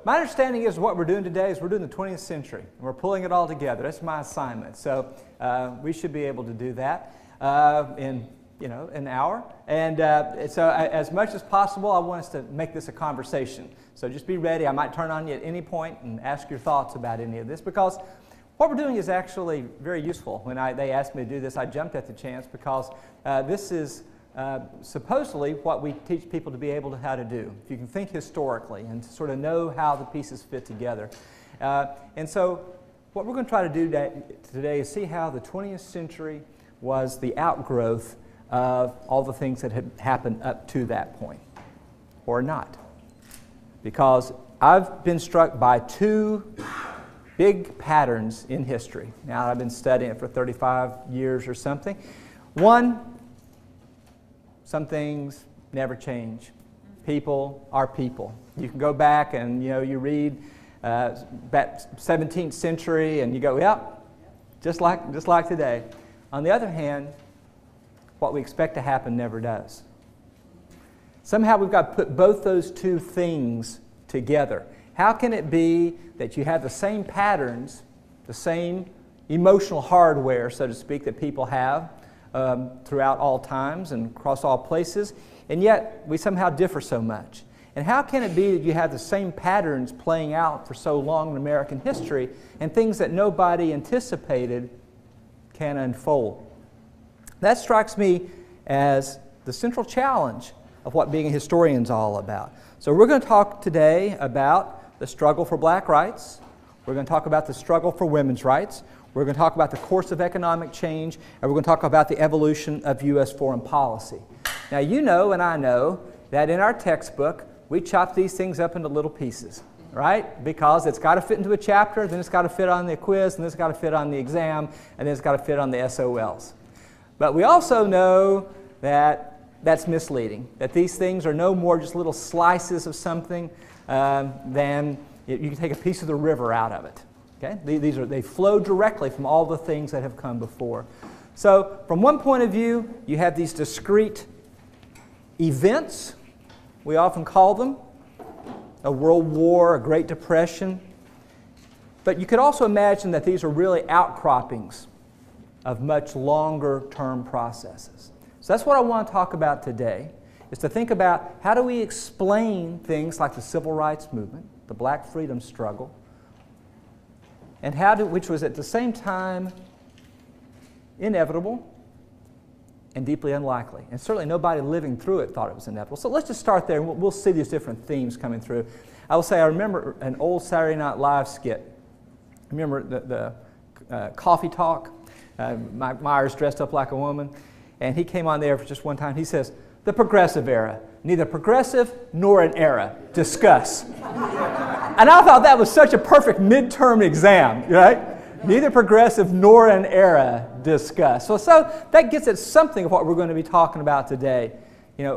My understanding is what we're doing today is we're doing the 20th century, and we're pulling it all together. That's my assignment. So we should be able to do that in an hour. And so as much as possible, I want us to make this a conversation. So just be ready. I might turn on you at any point and ask your thoughts about any of this, because what we're doing is actually very useful. When they asked me to do this, I jumped at the chance, because this is supposedly what we teach people to be able to how to do. If you can think historically and sort of know how the pieces fit together. And so what we're going to try to do today is see how the 20th century was the outgrowth of all the things that had happened up to that point, or not. Because I've been struck by two big patterns in history. Now, I've been studying it for 35 years or something. One, some things never change. People are people. You can go back and you read about 17th century and you go, yep, just like today. On the other hand, what we expect to happen never does. Somehow we've got to put both those two things together. How can it be that you have the same patterns, the same emotional hardware, so to speak, that people have throughout all times and across all places, and yet we somehow differ so much? And how can it be that you have the same patterns playing out for so long in American history, and things that nobody anticipated can unfold? That strikes me as the central challenge of what being a historian is all about. So we're going to talk today about the struggle for black rights. We're going to talk about the struggle for women's rights. We're going to talk about the course of economic change, and we're going to talk about the evolution of U.S. foreign policy. Now, you know and I know that in our textbook, we chop these things up into little pieces, right? Because it's got to fit into a chapter, then it's got to fit on the quiz, and then it's got to fit on the exam, and then it's got to fit on the SOLs. But we also know that that's misleading, that these things are no more just little slices of something than you can take a piece of the river out of it. Okay? They flow directly from all the things that have come before. So from one point of view, you have these discrete events, we often call them, a world war, a Great Depression. But you could also imagine that these are really outcroppings of much longer term processes. So that's what I want to talk about today, is to think about how do we explain things like the civil rights movement, the black freedom struggle, and which was at the same time inevitable and deeply unlikely. And certainly nobody living through it thought it was inevitable. So let's just start there, and we'll see these different themes coming through. I will say I remember an old Saturday Night Live skit. Remember the coffee talk? Myers dressed up like a woman, and he came on there for just one time. He says, "The progressive era, neither progressive nor an era. Discuss." And I thought that was such a perfect midterm exam, right? Neither progressive nor an era. Discuss. So that gets at something of what we're going to be talking about today.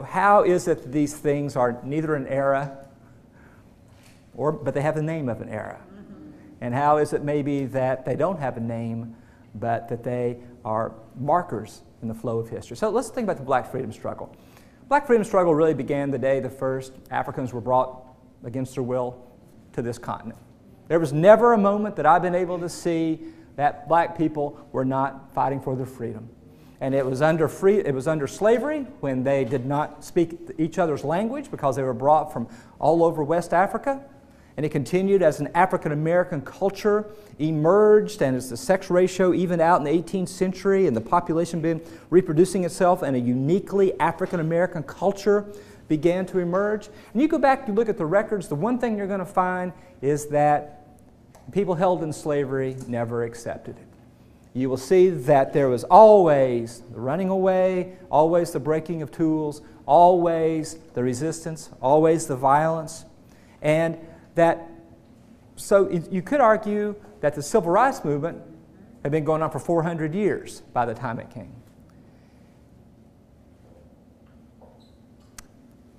How is it that these things are neither an era, but they have the name of an era? And how is it maybe that they don't have a name, but that they are markers in the flow of history? So let's think about the black freedom struggle. Black freedom struggle really began the day the first Africans were brought against their will to this continent. There was never a moment that I've been able to see that black people were not fighting for their freedom. And it was under slavery, when they did not speak each other's language because they were brought from all over West Africa. And it continued as an African-American culture emerged, and as the sex ratio evened out in the 18th century and the population began reproducing itself, and a uniquely African-American culture began to emerge. And you go back and look at the records, the one thing you're going to find is that people held in slavery never accepted it. You will see that there was always the running away, always the breaking of tools, always the resistance, always the violence. And so you could argue that the civil rights movement had been going on for 400 years by the time it came.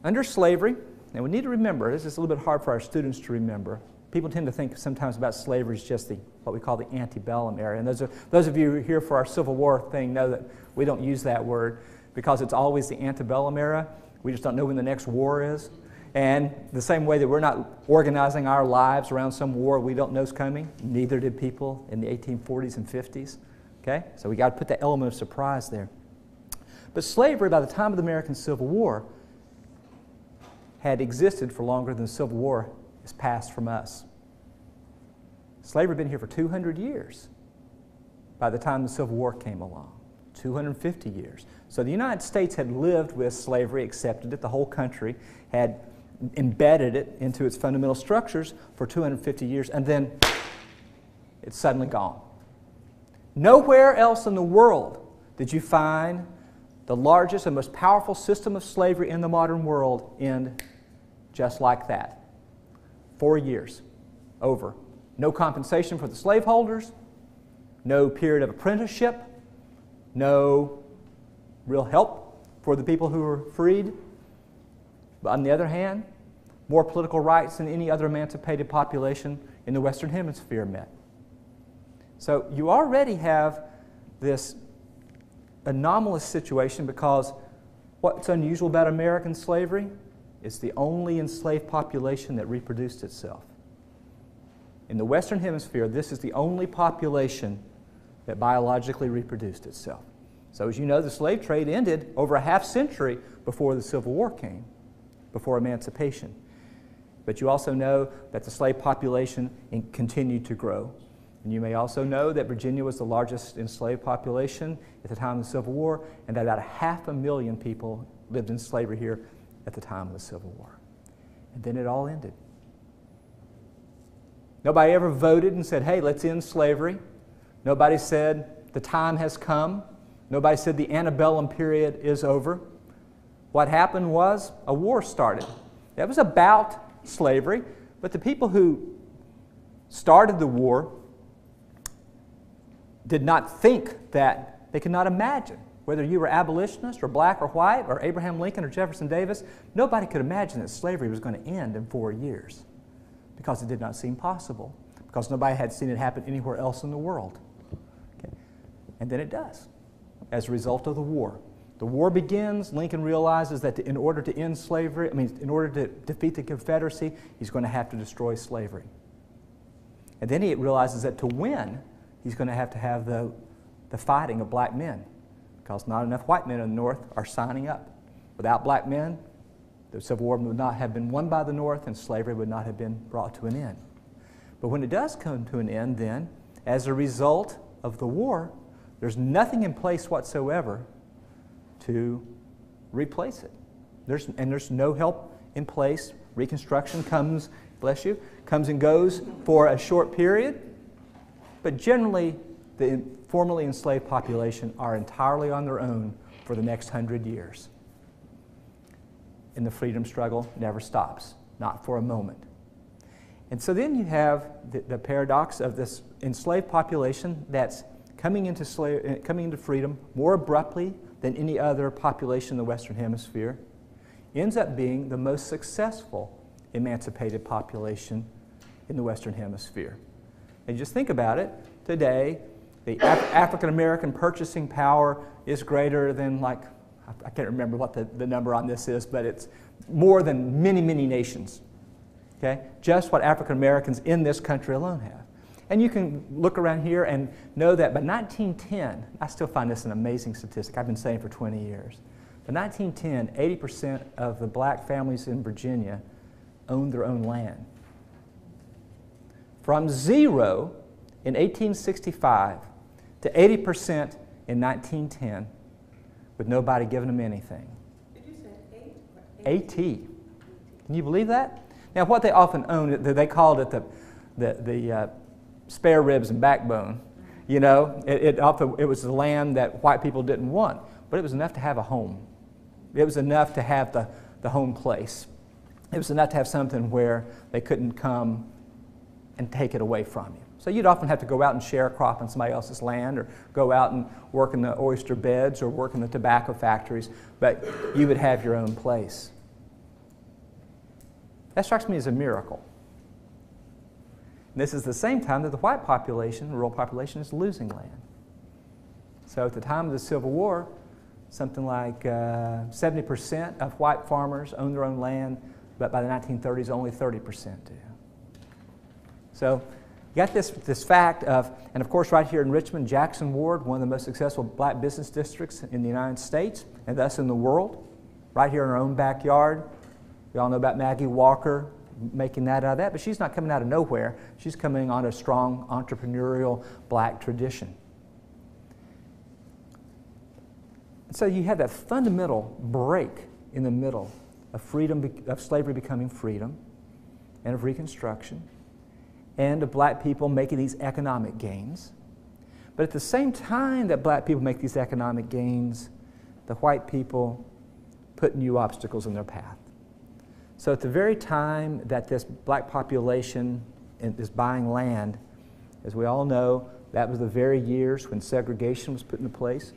Under slavery, and we need to remember, this is a little bit hard for our students to remember. People tend to think sometimes about slavery as just what we call the antebellum era. And those of you who are here for our Civil War thing know that we don't use that word because it's always the antebellum era. We just don't know when the next war is. And the same way that we're not organizing our lives around some war we don't know is coming, neither did people in the 1840s and 50s. Okay? So we got to put that element of surprise there. But slavery, by the time of the American Civil War, had existed for longer than the Civil War has passed from us. Slavery had been here for 200 years by the time the Civil War came along. 250 years. So the United States had lived with slavery, accepted it, the whole country had embedded it into its fundamental structures for 250 years, and then it's suddenly gone. Nowhere else in the world did you find the largest and most powerful system of slavery in the modern world end just like that. 4 years, over. No compensation for the slaveholders, no period of apprenticeship, no real help for the people who were freed. But on the other hand, more political rights than any other emancipated population in the Western Hemisphere met. So you already have this anomalous situation because what's unusual about American slavery? It's the only enslaved population that reproduced itself. In the Western Hemisphere, this is the only population that biologically reproduced itself. So as you know, the slave trade ended over a half century before the Civil War came, before emancipation. But you also know that the slave population continued to grow. And you may also know that Virginia was the largest enslaved population at the time of the Civil War, and that about 500,000 people lived in slavery here at the time of the Civil War. And then it all ended. Nobody ever voted and said, hey, let's end slavery. Nobody said, the time has come. Nobody said the antebellum period is over. What happened was a war started. That was about slavery, but the people who started the war did not think that, they could not imagine, whether you were abolitionist or black or white or Abraham Lincoln or Jefferson Davis, nobody could imagine that slavery was going to end in 4 years because it did not seem possible, because nobody had seen it happen anywhere else in the world. Okay. And then it does, as a result of the war. The war begins. Lincoln realizes that in order to end slavery, in order to defeat the Confederacy, he's going to have to destroy slavery. And then he realizes that to win, he's going to have the fighting of black men, because not enough white men in the North are signing up. Without black men, the Civil War would not have been won by the North, and slavery would not have been brought to an end. But when it does come to an end, then, as a result of the war, there's nothing in place whatsoever to replace it. There's no help in place. Reconstruction comes, bless you, comes and goes for a short period. But generally, the formerly enslaved population are entirely on their own for the next 100 years. And the freedom struggle never stops, not for a moment. And so then you have the paradox of this enslaved population that's coming into freedom more abruptly than any other population in the Western Hemisphere, ends up being the most successful emancipated population in the Western Hemisphere. And just think about it. Today, the African American purchasing power is greater than, like, I can't remember what the number on this is, but it's more than many, many nations. Okay? Just what African Americans in this country alone have. And you can look around here and know that by 1910, I still find this an amazing statistic, I've been saying for 20 years. By 1910, 80% of the black families in Virginia owned their own land. From 0 in 1865 to 80% in 1910, with nobody giving them anything. Did you say 8? 80. Can you believe that? Now, what they often owned, they called it the spare ribs and backbone. You know, it was the land that white people didn't want, but it was enough to have a home. It was enough to have the home place. It was enough to have something where they couldn't come and take it away from you. So you'd often have to go out and share a crop on somebody else's land, or go out and work in the oyster beds or work in the tobacco factories, but you would have your own place. That strikes me as a miracle. And this is the same time that the white population, the rural population, is losing land. So at the time of the Civil War, something like 70% of white farmers owned their own land, but by the 1930s, only 30% do. So you got this fact of, and of course right here in Richmond, Jackson Ward, one of the most successful black business districts in the United States, and thus in the world, right here in our own backyard. We all know about Maggie Walker making that out of that, but she's not coming out of nowhere. She's coming on a strong entrepreneurial black tradition. So you have that fundamental break in the middle of freedom, of slavery becoming freedom, and of Reconstruction, and of black people making these economic gains. But at the same time that black people make these economic gains, the white people put new obstacles in their path. So at the very time that this black population is buying land, as we all know, that was the very years when segregation was put into place.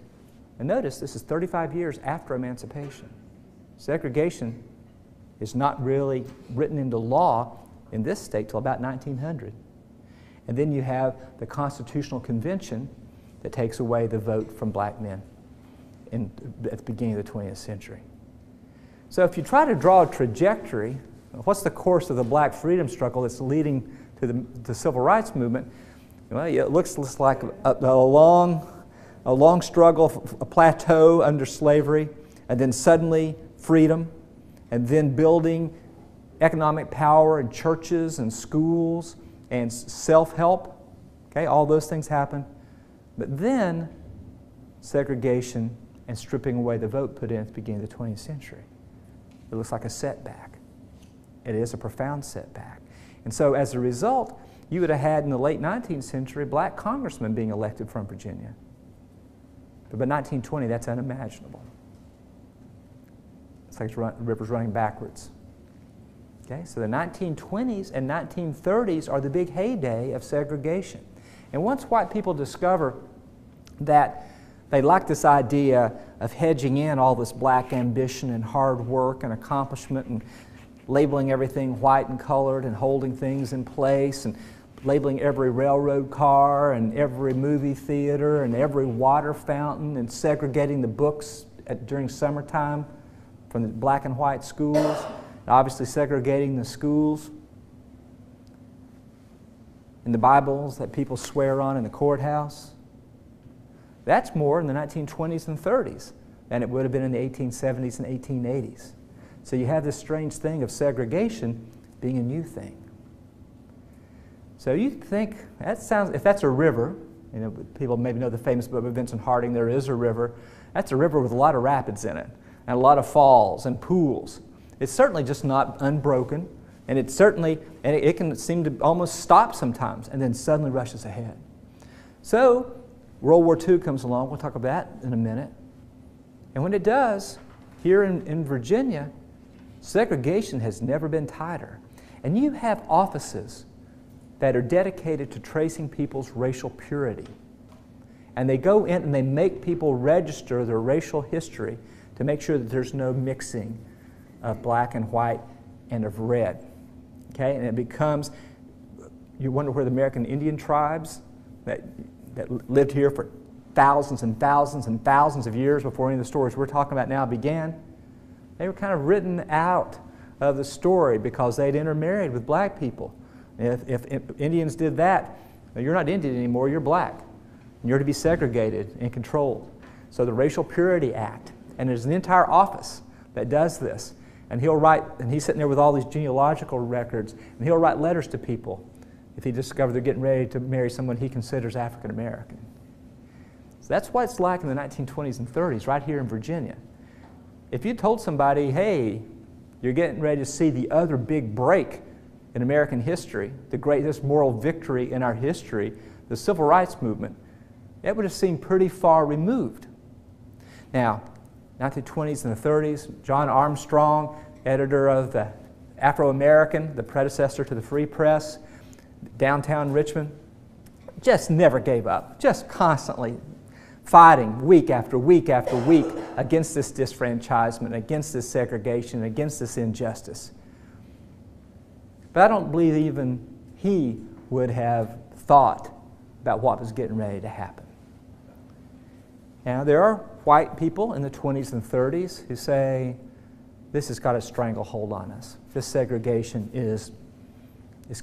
And notice, this is 35 years after emancipation. Segregation is not really written into law in this state till about 1900. And then you have the Constitutional Convention that takes away the vote from black men at the beginning of the 20th century. So if you try to draw a trajectory, what's the course of the black freedom struggle that's leading to the civil rights movement? Well, it looks like a long struggle, a plateau under slavery, and then suddenly freedom, and then building economic power in churches and schools and self-help. Okay, all those things happen. But then segregation and stripping away the vote put in at the beginning of the 20th century. It looks like a setback. It is a profound setback. And so as a result, you would have had in the late 19th century black congressmen being elected from Virginia. But by 1920, that's unimaginable. It's like the river's running backwards. Okay, so the 1920s and 1930s are the big heyday of segregation. And once white people discover that they like this idea of hedging in all this black ambition and hard work and accomplishment and labeling everything white and colored and holding things in place and labeling every railroad car and every movie theater and every water fountain and segregating the books during summertime from the black and white schools, and obviously segregating the schools and the Bibles that people swear on in the courthouse. That's more in the 1920s and 30s than it would have been in the 1870s and 1880s. So you have this strange thing of segregation being a new thing. So you think, that sounds, if that's a river, you know, people maybe know the famous book of Vincent Harding, There Is a River. That's a river with a lot of rapids in it, and a lot of falls and pools. It's certainly just not unbroken, and it certainly, and it can seem to almost stop sometimes, and then suddenly rushes ahead. So World War II comes along. We'll talk about that in a minute. And when it does, here in Virginia, segregation has never been tighter. And you have offices that are dedicated to tracing people's racial purity. And they go in and they make people register their racial history to make sure that there's no mixing of black and white and of red. Okay? And it becomes, you wonder where the American Indian tribes that lived here for thousands and thousands and thousands of years before any of the stories we're talking about now began, they were kind of written out of the story because they'd intermarried with black people. If Indians did that, you're not Indian anymore, you're black. And you're to be segregated and controlled. So the Racial Purity Act, and there's an entire office that does this. And he'll write, and he's sitting there with all these genealogical records, and he'll write letters to people if he discovers they're getting ready to marry someone he considers African American. So that's what it's like in the 1920s and 30s, right here in Virginia. If you told somebody, hey, you're getting ready to see the other big break in American history, the greatest moral victory in our history, the Civil Rights Movement, it would have seemed pretty far removed. Now, 1920s and the 30s, John Armstrong, editor of the Afro-American, the predecessor to the Free Press, downtown Richmond, just never gave up, just constantly fighting week after week after week against this disfranchisement, against this segregation, against this injustice. But I don't believe even he would have thought about what was getting ready to happen. Now, there are white people in the 20s and 30s who say, this has got a stranglehold on us. This segregation is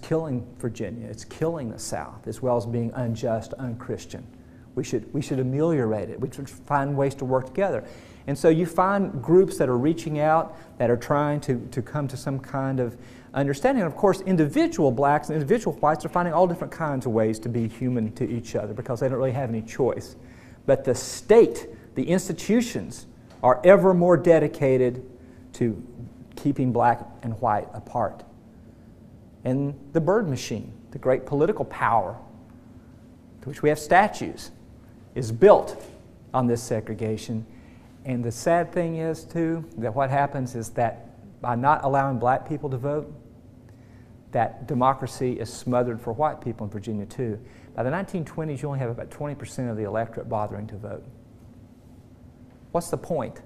killing Virginia. It's killing the South, as well as being unjust, unchristian. We should ameliorate it. We should find ways to work together. And so you find groups that are reaching out, that are trying to come to some kind of understanding. And of course, individual blacks and individual whites are finding all different kinds of ways to be human to each other because they don't really have any choice. But the state, the institutions, are ever more dedicated to keeping black and white apart. And the bird machine, the great political power to which we have statues, is built on this segregation. And the sad thing is, too, that what happens is that by not allowing black people to vote, that democracy is smothered for white people in Virginia, too. By the 1920s, you only have about 20% of the electorate bothering to vote. What's the point?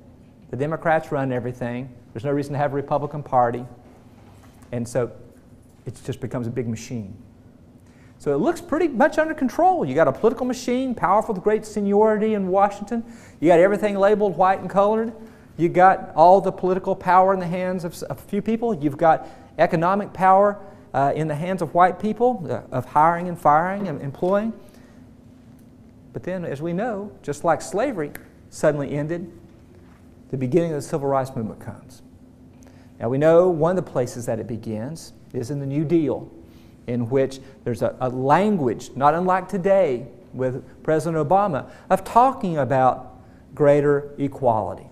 The Democrats run everything. There's no reason to have a Republican Party. And so it just becomes a big machine. So it looks pretty much under control. You got a political machine, powerful with great seniority in Washington. You got everything labeled white and colored. You got all the political power in the hands of a few people. You've got economic power in the hands of white people, of hiring and firing and employing. But then, as we know, just like slavery suddenly ended, the beginning of the Civil Rights Movement comes. Now we know one of the places that it begins is in the New Deal, in which there's a language, not unlike today with President Obama, of talking about greater equality.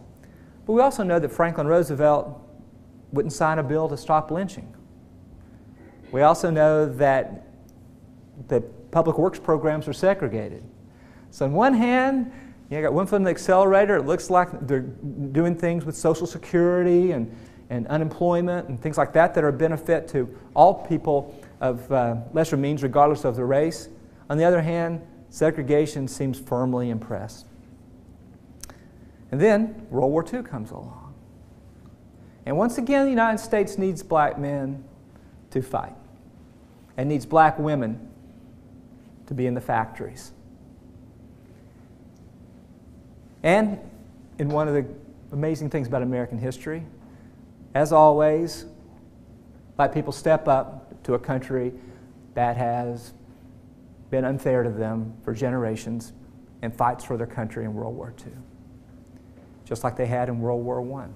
But we also know that Franklin Roosevelt wouldn't sign a bill to stop lynching. We also know that the public works programs are segregated. So on one hand, you got one foot on the accelerator. It looks like they're doing things with Social Security and unemployment and things like that that are a benefit to all people of lesser means regardless of the race. On the other hand, segregation seems firmly impressed. And then World War II comes along. And once again, the United States needs black men to fight and needs black women to be in the factories. And in one of the amazing things about American history, as always, black people step up to a country that has been unfair to them for generations and fights for their country in World War II, just like they had in World War I.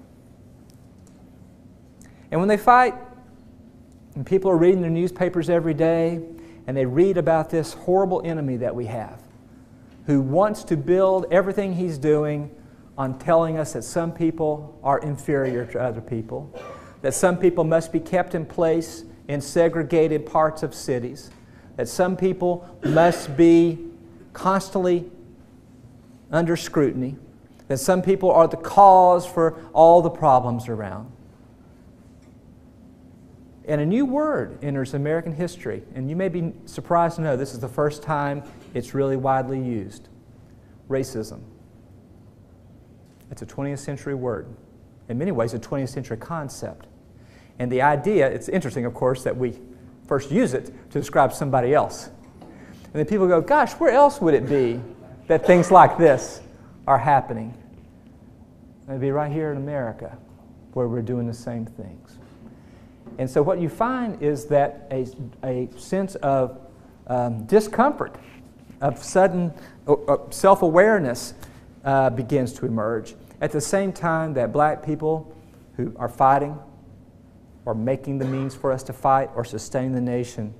And when they fight, and people are reading their newspapers every day, and they read about this horrible enemy that we have, who wants to build everything he's doing on telling us that some people are inferior to other people, that some people must be kept in place in segregated parts of cities, that some people must be constantly under scrutiny, that some people are the cause for all the problems around. And a new word enters American history, and you may be surprised to know this is the first time it's really widely used: racism. It's a 20th century word. In many ways, a 20th century concept. And the idea, it's interesting, of course, that we first use it to describe somebody else. And then people go, gosh, where else would it be that things like this are happening? And it'd be right here in America, where we're doing the same things. And so what you find is that a sense of discomfort, of sudden self-awareness begins to emerge at the same time that black people who are fighting or making the means for us to fight or sustain the nation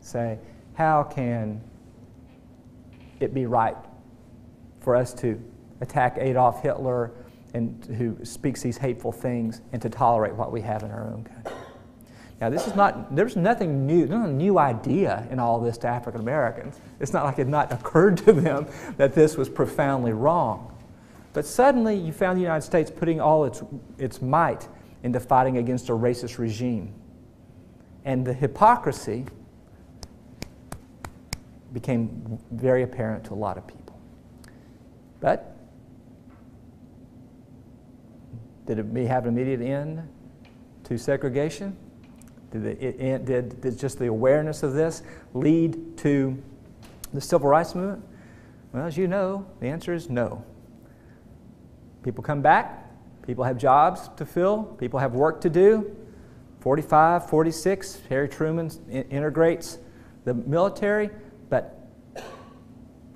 say, how can it be right for us to attack Adolf Hitler and who speaks these hateful things and to tolerate what we have in our own country? Now, this is not, there's nothing new, no new idea in all this to African Americans. It's not like it had not occurred to them that this was profoundly wrong. But suddenly you found the United States putting all its might into fighting against a racist regime. And the hypocrisy became very apparent to a lot of people. But did it have an immediate end to segregation? Did just the awareness of this lead to the Civil Rights Movement? Well, as you know, the answer is no. People come back, People have jobs to fill. People have work to do. 45, 46, Harry Truman integrates the military, but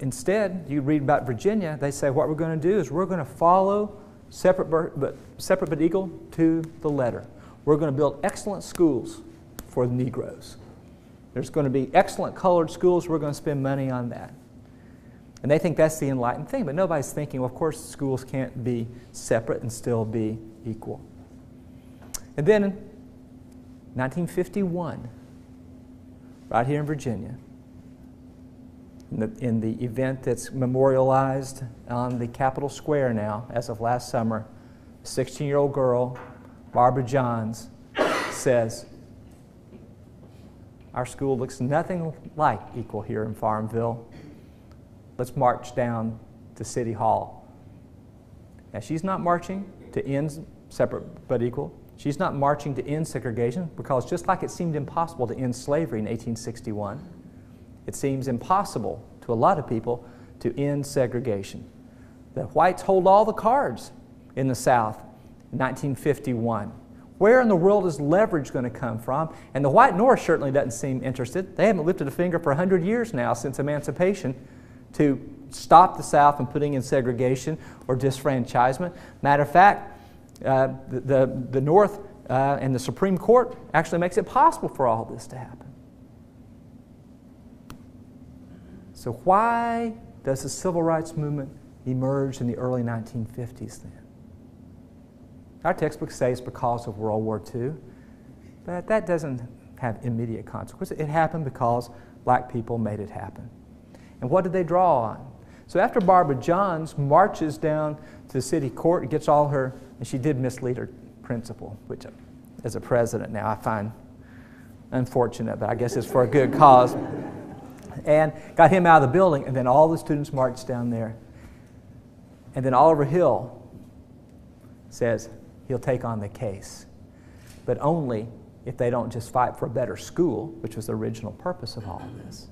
instead, you read about Virginia, they say what we're going to do is we're going to follow separate but equal to the letter. We're going to build excellent schools for the Negroes. There's going to be excellent colored schools. We're going to spend money on that. And they think that's the enlightened thing, but nobody's thinking, well, of course, schools can't be separate and still be equal. And then in 1951, right here in Virginia, in the event that's memorialized on the Capitol Square now, as of last summer, a 16-year-old girl, Barbara Johns, says, our school looks nothing like equal here in Farmville. Let's march down to City Hall. Now, she's not marching to end separate but equal. She's not marching to end segregation, because just like it seemed impossible to end slavery in 1861, it seems impossible to a lot of people to end segregation. The whites hold all the cards in the South in 1951. Where in the world is leverage going to come from? And the white North certainly doesn't seem interested. They haven't lifted a finger for 100 years now since emancipation to stop the South from putting in segregation or disfranchisement. Matter of fact, the North and the Supreme Court actually makes it possible for all this to happen. So why does the civil rights movement emerge in the early 1950s then? Our textbooks say it's because of World War II, but that doesn't have immediate consequences. It happened because black people made it happen. And what did they draw on? So after Barbara Johns marches down to the city court and gets all her, and she did mislead her principal, which as a president now I find unfortunate, but I guess it's for a good cause, and got him out of the building, and then all the students marched down there. And then Oliver Hill says he'll take on the case, but only if they don't just fight for a better school, which was the original purpose of all of this,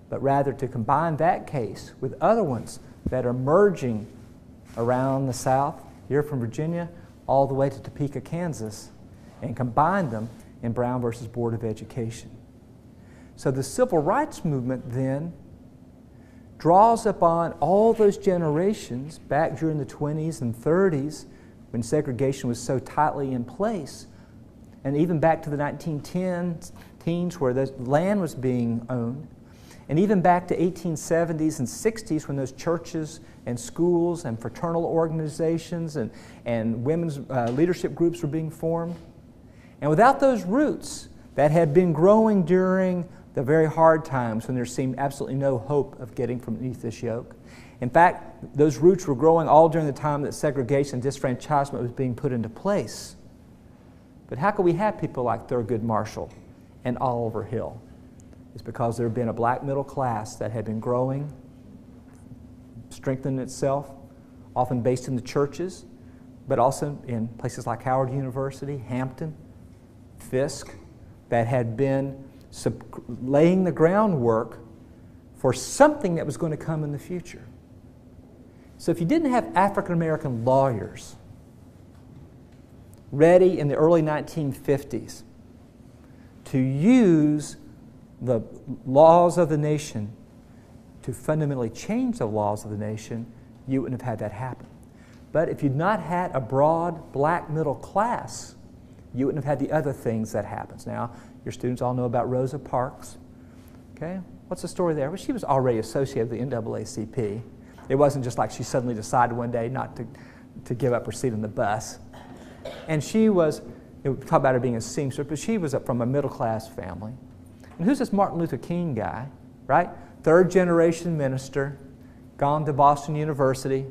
but rather to combine that case with other ones that are merging around the South, here from Virginia, all the way to Topeka, Kansas, and combine them in Brown versus Board of Education. So the civil rights movement then draws upon all those generations back during the 20s and 30s when segregation was so tightly in place, and even back to the 1910s where the land was being owned, and even back to 1870s and 60s when those churches and schools and fraternal organizations and women's leadership groups were being formed. And without those roots that had been growing during the very hard times when there seemed absolutely no hope of getting from beneath this yoke. In fact, those roots were growing all during the time that segregation and disfranchisement was being put into place. But how could we have people like Thurgood Marshall and Oliver Hill? It's because there had been a black middle class that had been growing, strengthening itself, often based in the churches, but also in places like Howard University, Hampton, Fisk, that had been laying the groundwork for something that was going to come in the future. So if you didn't have African American lawyers ready in the early 1950s to use the laws of the nation to fundamentally change the laws of the nation, you wouldn't have had that happen. But if you'd not had a broad black middle class, you wouldn't have had the other things that happens. Now, your students all know about Rosa Parks. Okay, what's the story there? Well, she was already associated with the NAACP. It wasn't just like she suddenly decided one day not to give up her seat on the bus. And she was, we talk about her being a seamstress, but she was from a middle class family. And who's this Martin Luther King guy, right? Third generation minister, gone to Boston University,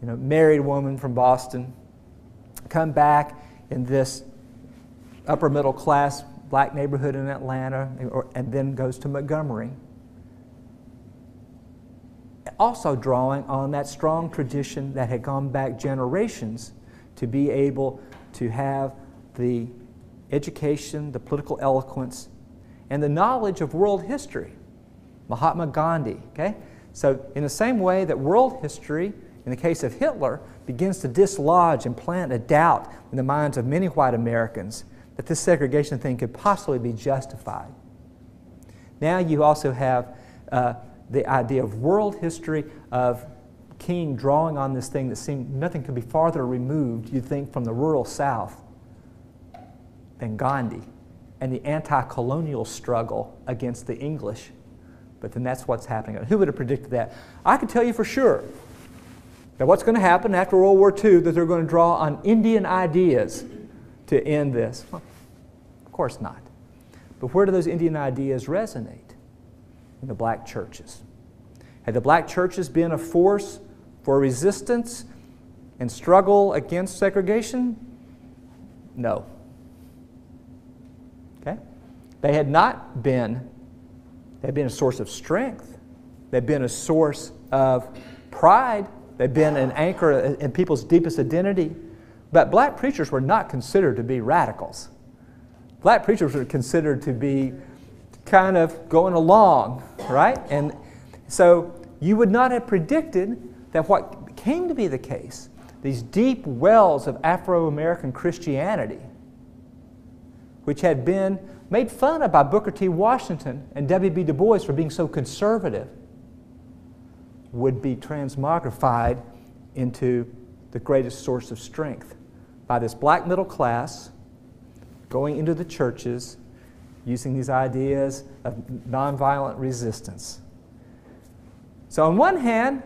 married woman from Boston, come back in this upper middle class black neighborhood in Atlanta, and then goes to Montgomery. Also drawing on that strong tradition that had gone back generations to be able to have the education, the political eloquence, and the knowledge of world history. Mahatma Gandhi, okay? So in the same way that world history in the case of Hitler, begins to dislodge and plant a doubt in the minds of many white Americans that this segregation thing could possibly be justified. Now you also have the idea of world history of King drawing on this thing that seemed nothing could be farther removed, you'd think, from the rural South than Gandhi and the anti-colonial struggle against the English. But then that's what's happening. Who would have predicted that? I can tell you for sure that what's going to happen after World War II, that they're going to draw on Indian ideas to end this. Well, of course not. But where do those Indian ideas resonate? In the black churches. Had the black churches been a force for resistance and struggle against segregation? No. Okay? They had not been. They had been a source of strength. They'd been a source of pride. They'd been an anchor in people's deepest identity. But black preachers were not considered to be radicals. Black preachers were considered to be kind of going along, right? And so you would not have predicted that what came to be the case, these deep wells of Afro-American Christianity, which had been made fun of by Booker T. Washington and W.B. Du Bois for being so conservative, would be transmogrified into the greatest source of strength by this black middle class going into the churches, using these ideas of nonviolent resistance. So on one hand,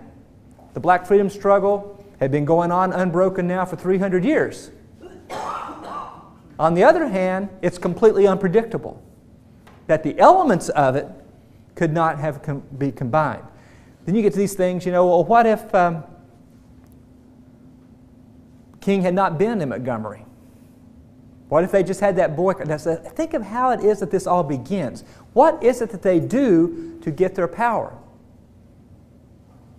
the black freedom struggle had been going on unbroken now for 300 years. On the other hand, it's completely unpredictable that the elements of it could not have be combined. Then you get to these things, you know, well, what if King had not been in Montgomery? What if they just had that boycott? Think of how it is that this all begins. What is it that they do to get their power?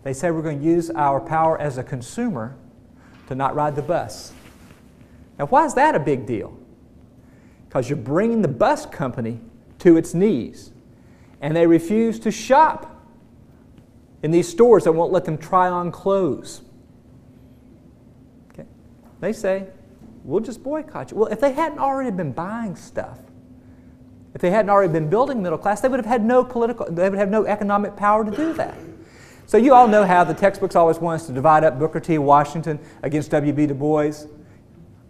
They say we're going to use our power as a consumer to not ride the bus. Now, why is that a big deal? Because you're bringing the bus company to its knees. And they refuse to shop in these stores that won't let them try on clothes. Okay? They say, we'll just boycott you. Well, if they hadn't already been buying stuff, if they hadn't already been building middle class, they would have had no economic power to do that. So you all know how the textbooks always want us to divide up Booker T. Washington against W.B. Du Bois.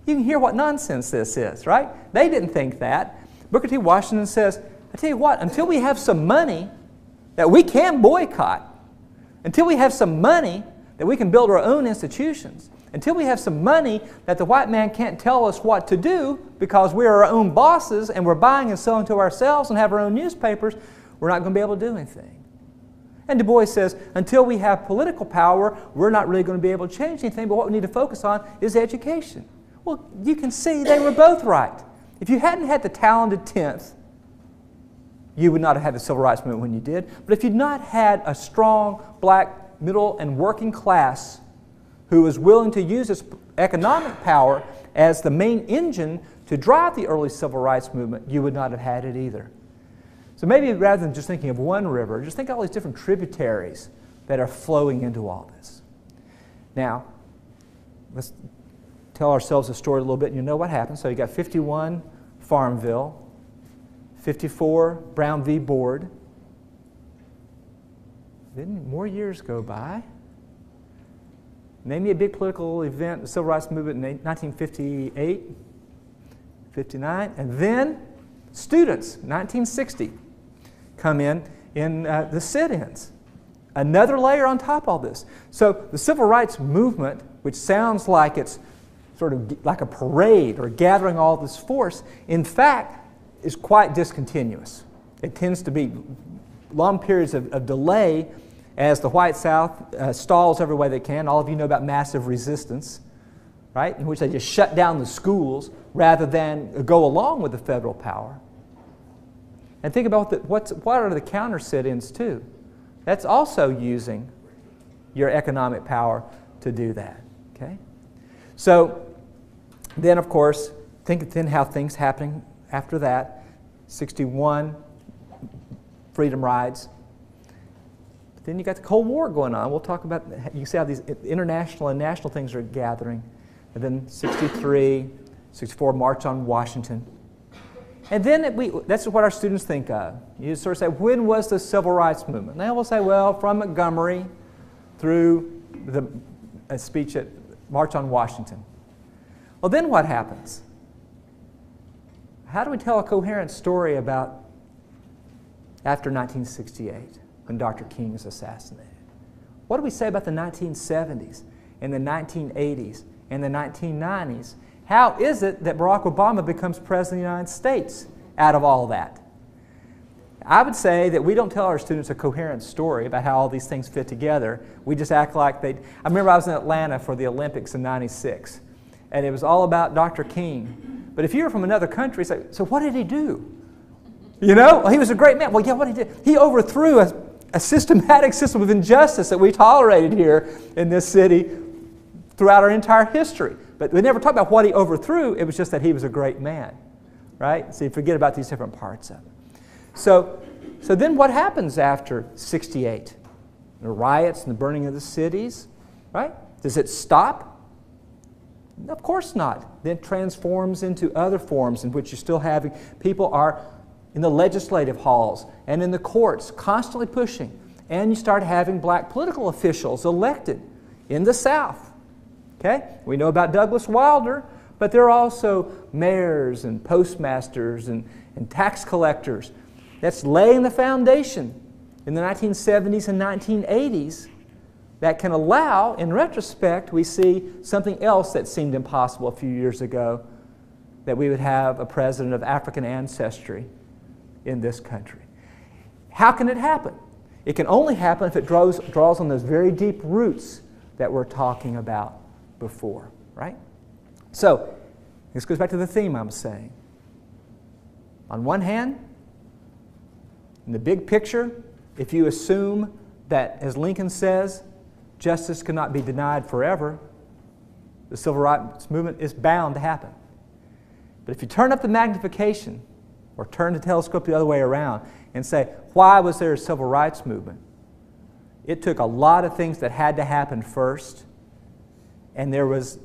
You can hear what nonsense this is, right? They didn't think that. Booker T. Washington says, I tell you what, until we have some money that we can boycott, until we have some money that we can build our own institutions, until we have some money that the white man can't tell us what to do because we're our own bosses and we're buying and selling to ourselves and have our own newspapers, we're not going to be able to do anything. And Du Bois says, until we have political power, we're not really going to be able to change anything, but what we need to focus on is education. Well, you can see they were both right. If you hadn't had the talented 10th, you would not have had the Civil Rights Movement when you did. But if you'd not had a strong black middle and working class who was willing to use its economic power as the main engine to drive the early Civil Rights Movement, you would not have had it either. So maybe rather than just thinking of one river, just think of all these different tributaries that are flowing into all this. Now, let's tell ourselves a story a little bit, and you know what happened. So you got 51, Farmville, 54, Brown v. Board. Then more years go by. Name me a big political event, the Civil Rights Movement in 1958, 59, and then students, 1960, come in the sit-ins. Another layer on top of all this. So the Civil Rights Movement, which sounds like it's sort of like a parade or gathering all this force, in fact, is quite discontinuous. It tends to be long periods of delay as the white South stalls every way they can. All of you know about massive resistance, right, in which they just shut down the schools rather than go along with the federal power. And think about what are the counter sit-ins too. That's also using your economic power to do that. Okay? So then, of course, think then how things happening after that. 61, freedom rides. But Then you got the Cold War going on. We'll talk about, you see how these international and national things are gathering. And then 63, 64, March on Washington. And then that's what our students think of. You sort of say, when was the Civil Rights Movement? And they will say, well, from Montgomery through a speech at March on Washington. Well, then what happens? How do we tell a coherent story about after 1968, when Dr. King is assassinated? What do we say about the 1970s and the 1980s and the 1990s? How is it that Barack Obama becomes President of the United States out of all that? I would say that we don't tell our students a coherent story about how all these things fit together. We just act like they... I remember I was in Atlanta for the Olympics in '96, and it was all about Dr. King. But if you were from another country, say, so what did he do? You know, well, he was a great man. Well, yeah, what did he do? He overthrew a systematic system of injustice that we tolerated here in this city throughout our entire history. But we never talked about what he overthrew. It was just that he was a great man, right? So you forget about these different parts of it. So then what happens after '68? The riots and the burning of the cities, right? Does it stop? Of course not. Then it transforms into other forms in which you're still having people are in the legislative halls and in the courts constantly pushing. And you start having black political officials elected in the South. Okay? We know about Douglas Wilder, but there are also mayors and postmasters and tax collectors. That's laying the foundation in the 1970s and 1980s that can allow, in retrospect, we see something else that seemed impossible a few years ago, that we would have a president of African ancestry in this country. How can it happen? It can only happen if it draws on those very deep roots that we're talking about before, right? So, this goes back to the theme I'm saying. On one hand, in the big picture, if you assume that, as Lincoln says, justice cannot be denied forever, the civil rights movement is bound to happen. But if you turn up the magnification, or turn the telescope the other way around, and say, why was there a civil rights movement? It took a lot of things that had to happen first, and there was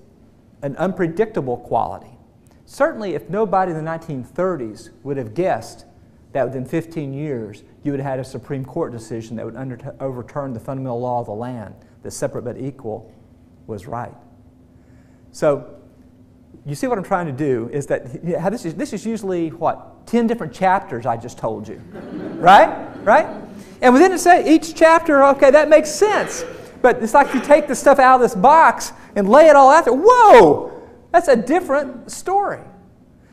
an unpredictable quality. Certainly, if nobody in the 1930s would have guessed that within 15 years you would have had a Supreme Court decision that would overturn the fundamental law of the land, that separate but equal was right. So, you see what I'm trying to do is that this is usually, what, 10 different chapters I just told you, right? Right? And within it say each chapter, okay, that makes sense. But it's like you take the stuff out of this box and lay it all out there. Whoa! That's a different story.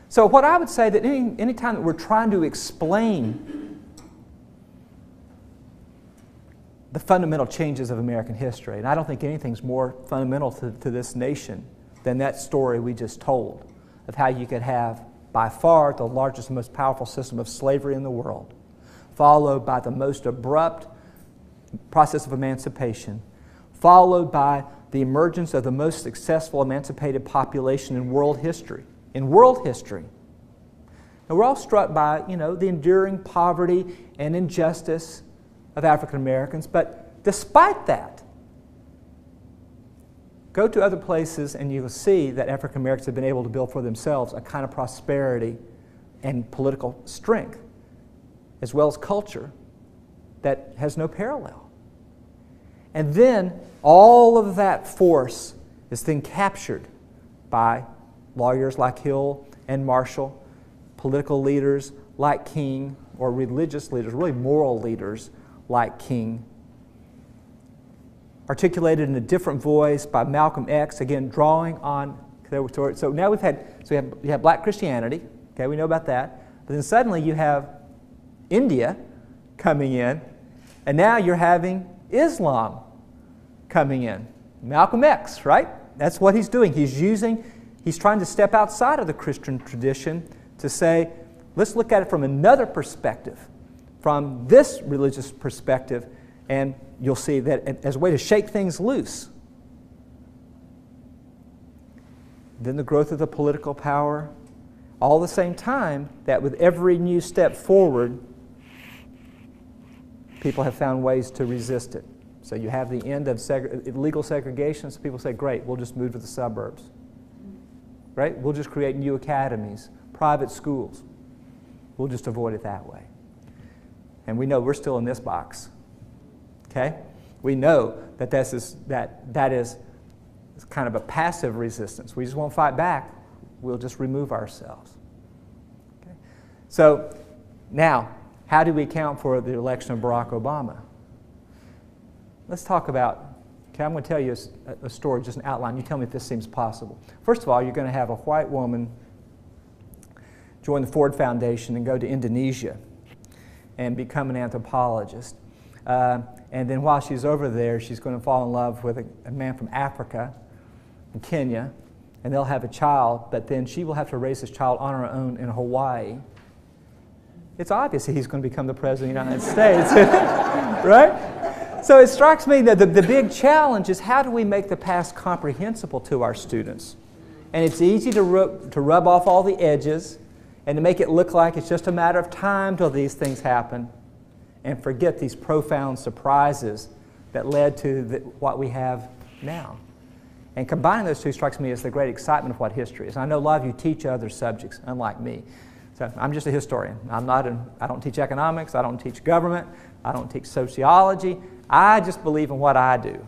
So what I would say that any time that we're trying to explain the fundamental changes of American history, and I don't think anything's more fundamental to this nation than that story we just told of how you could have by far the largest and most powerful system of slavery in the world, followed by the most abrupt process of emancipation, followed by the emergence of the most successful emancipated population in world history. In world history. And we're all struck by, the enduring poverty and injustice of African Americans, but despite that, go to other places and you will see that African Americans have been able to build for themselves a kind of prosperity and political strength, as well as culture, that has no parallel. And then all of that force is then captured by lawyers like Hill and Marshall, political leaders like King, or religious leaders, really moral leaders like King, articulated in a different voice by Malcolm X, again drawing on. So now we have black Christianity, okay, we know about that, but then suddenly you have India coming in, and now you're having Islam coming in. Malcolm X, right? That's what he's doing. He's trying to step outside of the Christian tradition to say, let's look at it from another perspective, from this religious perspective, and you'll see that as a way to shake things loose. Then the growth of the political power, all at the same time that with every new step forward, people have found ways to resist it. So you have the end of legal segregation, so people say, great, we'll just move to the suburbs. Right? We'll just create new academies, private schools. We'll just avoid it that way. And we know we're still in this box. Okay? We know that that is kind of a passive resistance. We just won't fight back. We'll just remove ourselves. Okay? So now, how do we account for the election of Barack Obama? Let's talk about, okay, I'm going to tell you a story, just an outline. You tell me if this seems possible. First of all, you're going to have a white woman join the Ford Foundation and go to Indonesia and become an anthropologist. And then while she's over there, she's going to fall in love with a man from Africa, from Kenya, and they'll have a child, but then she will have to raise this child on her own in Hawaii. It's obvious that he's going to become the President of the United States, right? So it strikes me that the big challenge is how do we make the past comprehensible to our students? And it's easy to rub off all the edges and to make it look like it's just a matter of time till these things happen and forget these profound surprises that led to what we have now. And combining those two strikes me as the great excitement of what history is. I know a lot of you teach other subjects, unlike me. So I'm just a historian. I don't teach economics, I don't teach government, I don't teach sociology. I just believe in what I do.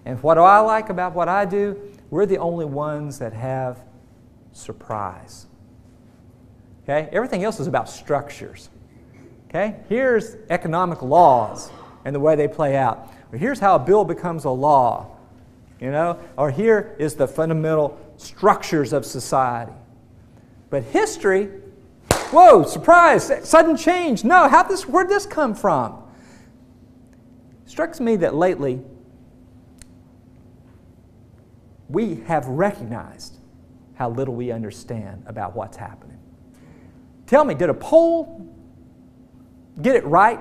And what do I like about what I do? We're the only ones that have surprise. Okay? Everything else is about structures. Okay? Here's economic laws and the way they play out. Or here's how a bill becomes a law. You know? Or here is the fundamental structures of society. But history, whoa, surprise, sudden change. No, where'd this come from? It strikes me that lately we have recognized how little we understand about what's happening. Tell me, did a poll get it right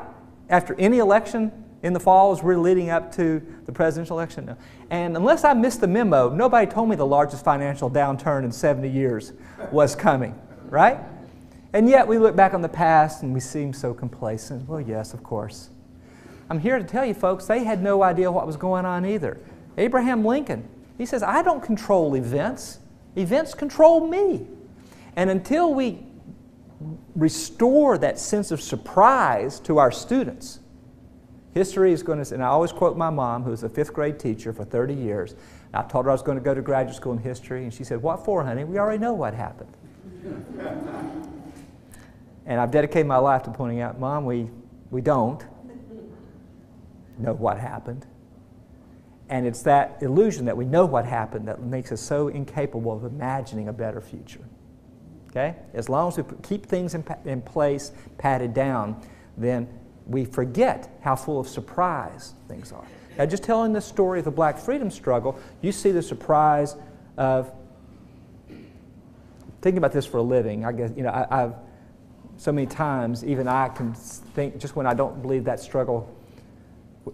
after any election in the fall as we're leading up to the presidential election? No. And unless I missed the memo, nobody told me the largest financial downturn in 70 years was coming, right? And yet we look back on the past and we seem so complacent. Well, yes, of course. I'm here to tell you, folks, they had no idea what was going on either. Abraham Lincoln, he says, I don't control events. Events control me. And until we restore that sense of surprise to our students, history is going to, and I always quote my mom, who was a 5th grade teacher for 30 years. And I told her I was going to go to graduate school in history, and she said, what for, honey? We already know what happened. And I've dedicated my life to pointing out, Mom, we don't know what happened. And it's that illusion that we know what happened that makes us so incapable of imagining a better future. Okay? As long as we keep things in place, patted down, then we forget how full of surprise things are. Now, just telling the story of the Black freedom struggle, you see the surprise of thinking about this for a living. I guess, you know, I've so many times, even I can think, just when I don't believe that struggle,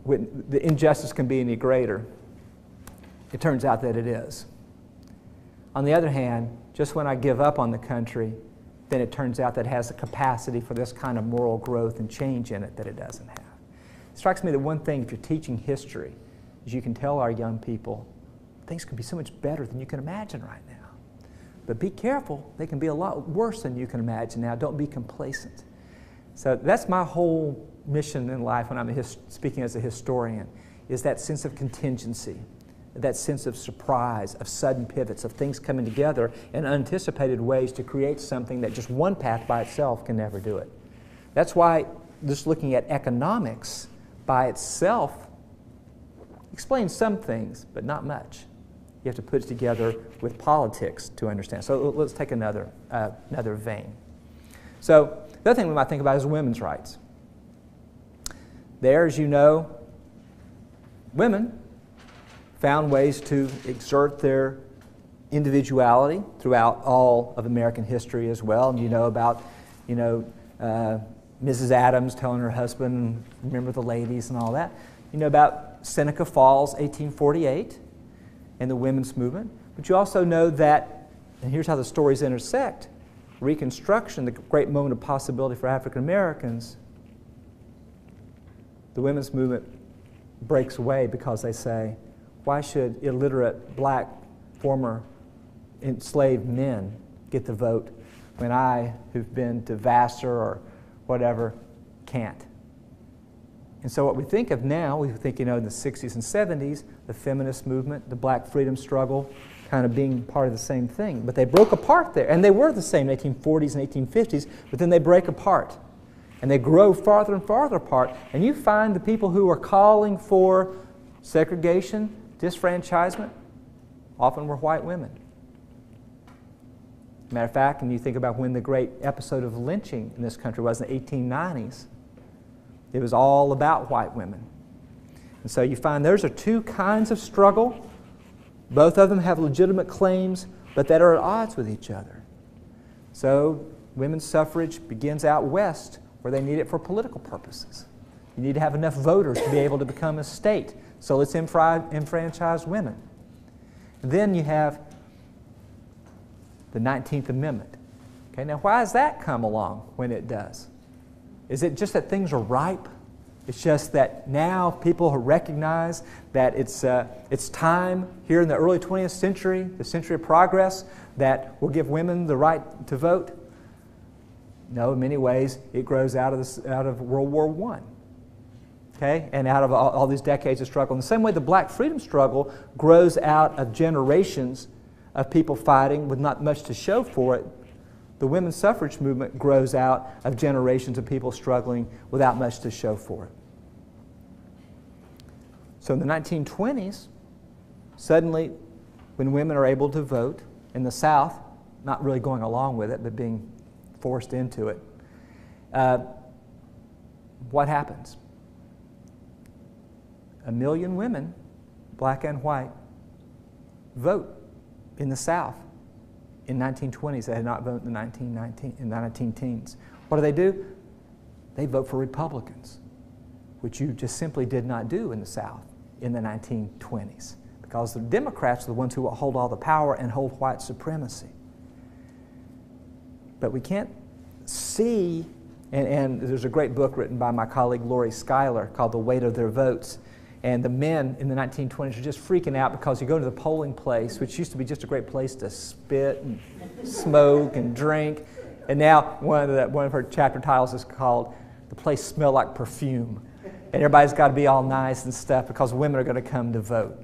when the injustice can be any greater, it turns out that it is. On the other hand, just when I give up on the country, then it turns out that it has the capacity for this kind of moral growth and change in it that it doesn't have. It strikes me that one thing, if you're teaching history, is you can tell our young people things can be so much better than you can imagine right now. But be careful, they can be a lot worse than you can imagine now. Don't be complacent. So that's my whole mission in life when I'm speaking as a historian, is that sense of contingency, that sense of surprise, of sudden pivots, of things coming together in unanticipated ways to create something that just one path by itself can never do it. That's why just looking at economics by itself explains some things, but not much. You have to put it together with politics to understand. So let's take another vein. So the other thing we might think about is women's rights. There, as you know, women found ways to exert their individuality throughout all of American history as well. And you know about, Mrs. Adams telling her husband, remember the ladies and all that. You know about Seneca Falls, 1848, and the women's movement. But you also know that, and here's how the stories intersect, Reconstruction, the great moment of possibility for African Americans, the women's movement breaks away because they say, why should illiterate black former enslaved men get the vote when I, who've been to Vassar or whatever, can't? And so what we think of now, we think, in the 60s and 70s, the feminist movement, the black freedom struggle, kind of being part of the same thing. But they broke apart there. And they were the same in the 1840s and 1850s, but then they break apart. And they grow farther and farther apart. And you find the people who are calling for segregation, disfranchisement, often were white women. Matter of fact, when you think about when the great episode of lynching in this country was in the 1890s, it was all about white women. And so you find those are two kinds of struggle. Both of them have legitimate claims, but that are at odds with each other. So women's suffrage begins out west, where they need it for political purposes. You need to have enough voters to be able to become a state. So let's enfranchise women. And then you have the 19th Amendment. Okay, now why does that come along when it does? Is it just that things are ripe? It's just that now people recognize that it's time here in the early 20th century, the century of progress, that will give women the right to vote? No, in many ways it grows out of World War I. Okay? And out of all these decades of struggle. In the same way the black freedom struggle grows out of generations of people fighting with not much to show for it, the women's suffrage movement grows out of generations of people struggling without much to show for it. So in the 1920s, suddenly, when women are able to vote in the South, not really going along with it, but being forced into it, what happens? 1 million women, black and white, vote in the South in 1920s. They had not voted in the 19-teens. What do? They vote for Republicans, which you just simply did not do in the South in the 1920s, because the Democrats are the ones who will hold all the power and hold white supremacy. But we can't see, and there's a great book written by my colleague Lori Schuyler called The Weight of Their Votes. And the men in the 1920s are just freaking out because you go to the polling place, which used to be just a great place to spit and smoke and drink. And now one of her chapter titles is called "The Place Smelled Like Perfume." And everybody's got to be all nice and stuff because women are going to come to vote,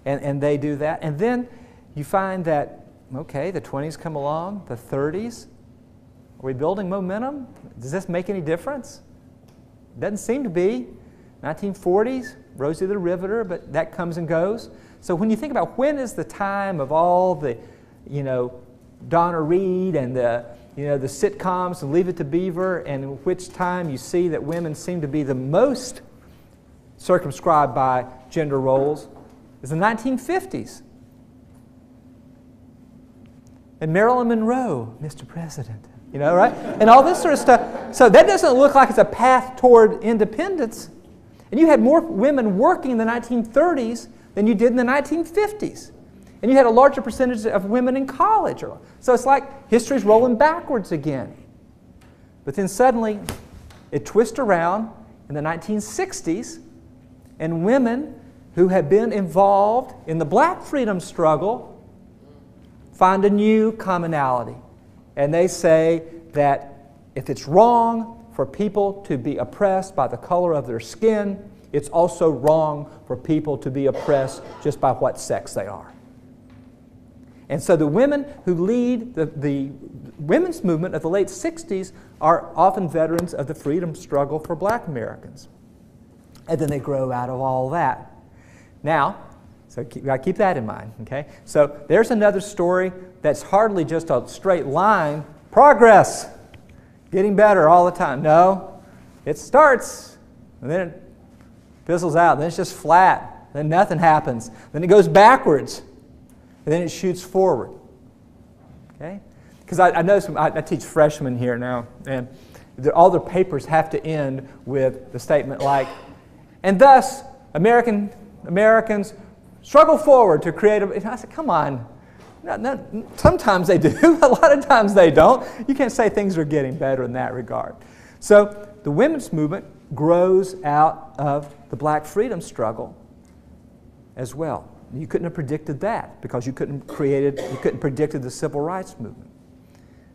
And they do that. And then you find that, okay, the 20s come along, the 30s. Are we building momentum? Does this make any difference? Doesn't seem to be. 1940s, Rosie the Riveter, but that comes and goes. So when you think about when is the time of all the, Donna Reed and the sitcoms and Leave It to Beaver, and in which time you see that women seem to be the most circumscribed by gender roles, is the 1950s. And Marilyn Monroe, Mr. President, right? And all this sort of stuff. So that doesn't look like it's a path toward independence. And you had more women working in the 1930s than you did in the 1950s. And you had a larger percentage of women in college. So it's like history's rolling backwards again. But then suddenly it twists around in the 1960s, and women who had been involved in the black freedom struggle find a new commonality. And they say that if it's wrong for people to be oppressed by the color of their skin, it's also wrong for people to be oppressed just by what sex they are. And so the women who lead the women's movement of the late 60s are often veterans of the freedom struggle for black Americans. And then they grow out of all that. Now, so you got to keep that in mind, okay? So there's another story that's hardly just a straight line. Progress! Getting better all the time. No, it starts, and then it fizzles out, then it's just flat, then nothing happens, then it goes backwards, and then it shoots forward. Okay? Because I know I teach freshmen here now, and all their papers have to end with the statement like, and thus Americans struggle forward to create a... And I said, come on. No, sometimes they do. A lot of times they don't. You can't say things are getting better in that regard. So the women's movement grows out of the black freedom struggle as well. You couldn't have predicted that because you couldn't predicted the civil rights movement.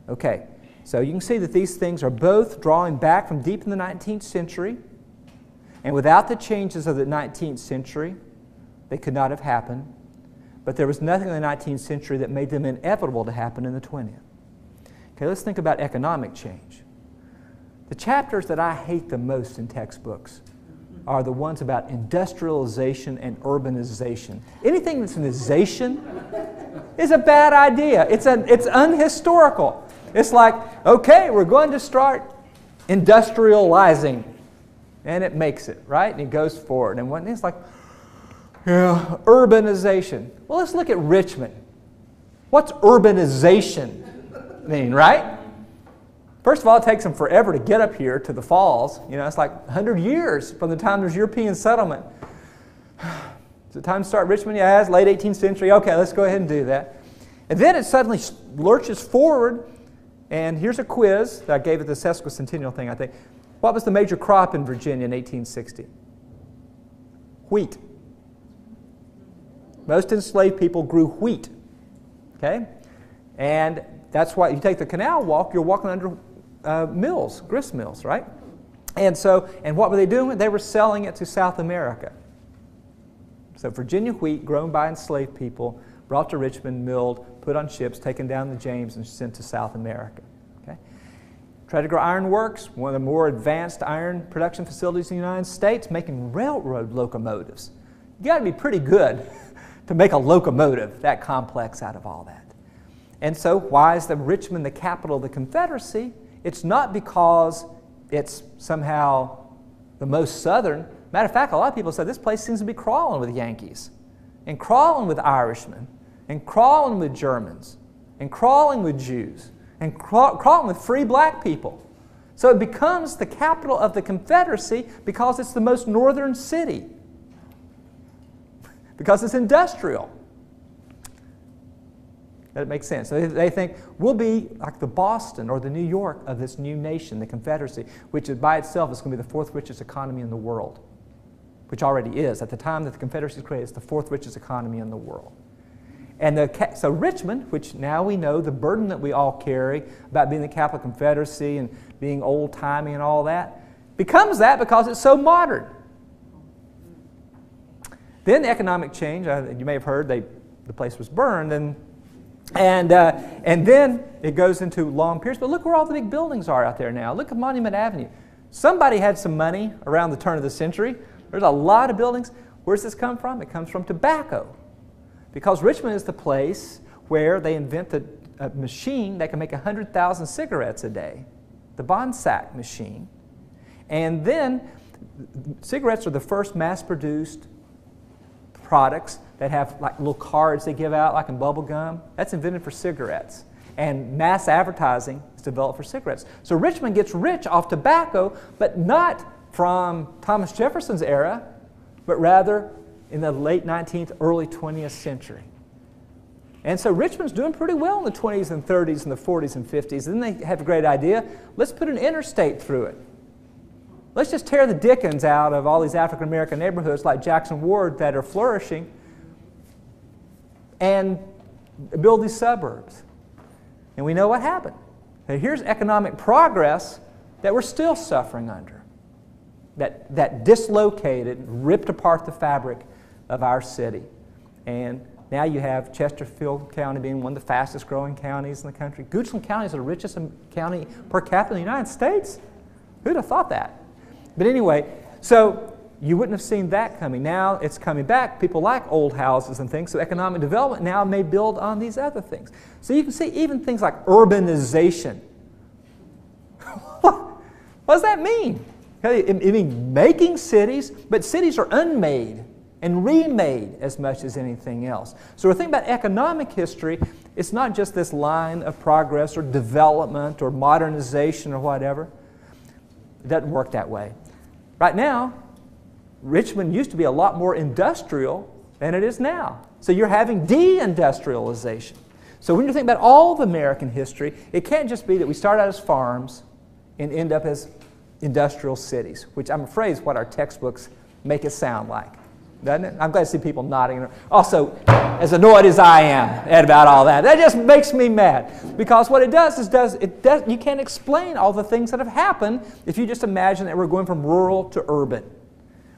Okay, so you can see that these things are both drawing back from deep in the 19th century, and without the changes of the 19th century, they could not have happened. But there was nothing in the 19th century that made them inevitable to happen in the 20th. Okay, let's think about economic change. The chapters that I hate the most in textbooks are the ones about industrialization and urbanization. Anything that's an "ization" is a bad idea. It's unhistorical. It's like, okay, we're going to start industrializing, and it makes it, right? And it goes forward. And it's like, yeah, urbanization. Well, let's look at Richmond. What's urbanization mean, right? First of all, it takes them forever to get up here to the falls. You know, it's like 100 years from the time there's European settlement. Is it time to start Richmond? Yeah, it's late 18th century. Okay, let's go ahead and do that. And then it suddenly lurches forward. And here's a quiz that I gave at the sesquicentennial thing, I think. What was the major crop in Virginia in 1860? Wheat. Most enslaved people grew wheat. Okay? And that's why you take the canal walk, you're walking under mills, grist mills, right? And what were they doing? They were selling it to South America. So Virginia wheat grown by enslaved people, brought to Richmond, milled, put on ships, taken down the James and sent to South America. Okay? Tredegar Iron Works, one of the more advanced iron production facilities in the United States, making railroad locomotives. You got to be pretty good to make a locomotive that complex out of all that. And so why is Richmond the capital of the Confederacy? It's not because it's somehow the most southern. Matter of fact, a lot of people say this place seems to be crawling with Yankees, and crawling with Irishmen, and crawling with Germans, and crawling with Jews, and crawling with free black people. So it becomes the capital of the Confederacy because it's the most northern city, because it's industrial. That makes sense. So they think we'll be like the Boston or the New York of this new nation, the Confederacy, which by itself is going to be the fourth richest economy in the world, which already is. At the time that the Confederacy was created, it's the fourth richest economy in the world. And so Richmond, which now we know the burden that we all carry about being the capital of the Confederacy and being old-timey and all that, becomes that because it's so modern. Then the economic change, you may have heard the place was burned, and then it goes into long periods. But look where all the big buildings are out there now. Look at Monument Avenue. Somebody had some money around the turn of the century. There's a lot of buildings. Where does this come from? It comes from tobacco. Because Richmond is the place where they invent a machine that can make 100,000 cigarettes a day, the Bonsack machine. And then cigarettes are the first mass-produced products that have like little cards they give out, like in bubble gum. That's invented for cigarettes. And mass advertising is developed for cigarettes. So Richmond gets rich off tobacco, but not from Thomas Jefferson's era, but rather in the late 19th, early 20th century. And so Richmond's doing pretty well in the 20s and 30s and the 40s and 50s. And then they have a great idea. Let's put an interstate through it. Let's just tear the dickens out of all these African-American neighborhoods like Jackson Ward that are flourishing and build these suburbs. And we know what happened. Now here's economic progress that we're still suffering under, that dislocated, ripped apart the fabric of our city. And now you have Chesterfield County being one of the fastest growing counties in the country. Goochland County is the richest county per capita in the United States. Who'd have thought that? But anyway, so you wouldn't have seen that coming. Now it's coming back. People like old houses and things, so economic development now may build on these other things. So you can see even things like urbanization. What does that mean? It means making cities, but cities are unmade and remade as much as anything else. So we're thinking about economic history. It's not just this line of progress or development or modernization or whatever. It doesn't work that way. Right now, Richmond used to be a lot more industrial than it is now. So you're having de-industrialization. So when you think about all of American history, it can't just be that we start out as farms and end up as industrial cities, which I'm afraid is what our textbooks make it sound like. Doesn't it? I'm glad to see people nodding. Also, as annoyed as I am about all that, that just makes me mad. Because what it does is you can't explain all the things that have happened if you just imagine that we're going from rural to urban.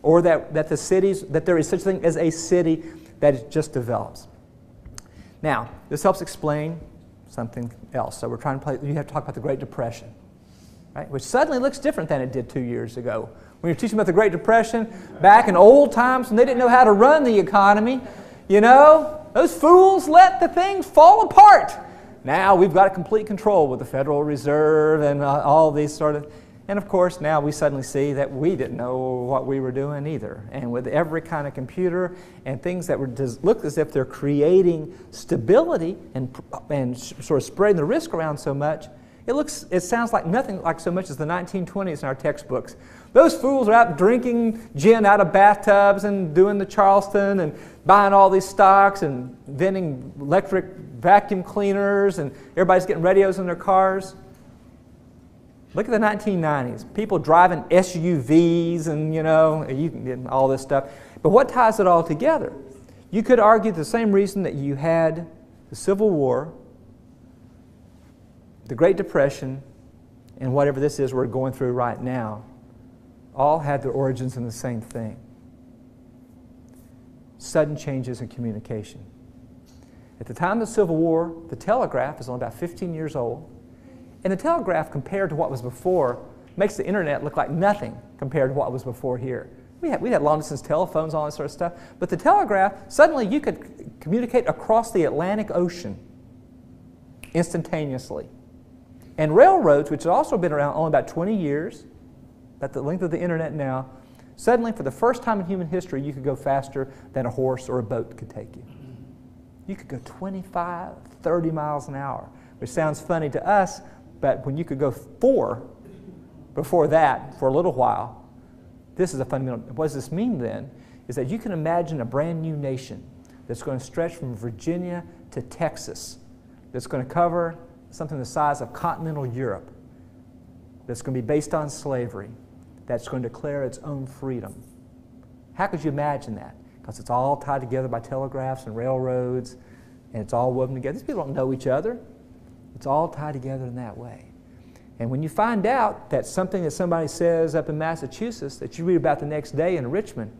Or that there is such a thing as a city that just develops. Now, this helps explain something else. So you have to talk about the Great Depression, right? Which suddenly looks different than it did 2 years ago. When you're teaching about the Great Depression, back in old times when they didn't know how to run the economy, you know, those fools let the things fall apart. Now we've got complete control with the Federal Reserve and all these sort of. And of course, now we suddenly see that we didn't know what we were doing either. And with every kind of computer and things that look as if they're creating stability and sort of spreading the risk around so much, it sounds like nothing like so much as the 1920s in our textbooks. Those fools are out drinking gin out of bathtubs and doing the Charleston and buying all these stocks and inventing electric vacuum cleaners, and everybody's getting radios in their cars. Look at the 1990s. People driving SUVs and, you know, you can get all this stuff. But what ties it all together? You could argue the same reason that you had the Civil War, the Great Depression, and whatever this is we're going through right now, all had their origins in the same thing. Sudden changes in communication. At the time of the Civil War, the telegraph is only about 15 years old. And the telegraph, compared to what was before, makes the internet look like nothing compared to what was before here. We had long-distance telephones, all that sort of stuff. But the telegraph, suddenly you could communicate across the Atlantic Ocean instantaneously. And railroads, which have also been around only about 20 years, about the length of the internet now, suddenly, for the first time in human history, you could go faster than a horse or a boat could take you. You could go 25, 30 miles an hour, which sounds funny to us, but when you could go 4 before that for a little while, this is a fundamental. What does this mean then? Is that you can imagine a brand new nation that's going to stretch from Virginia to Texas, that's going to cover something the size of continental Europe, that's going to be based on slavery, that's going to declare its own freedom. How could you imagine that? Because it's all tied together by telegraphs and railroads, and it's all woven together. These people don't know each other. It's all tied together in that way. And when you find out that something that somebody says up in Massachusetts that you read about the next day in Richmond,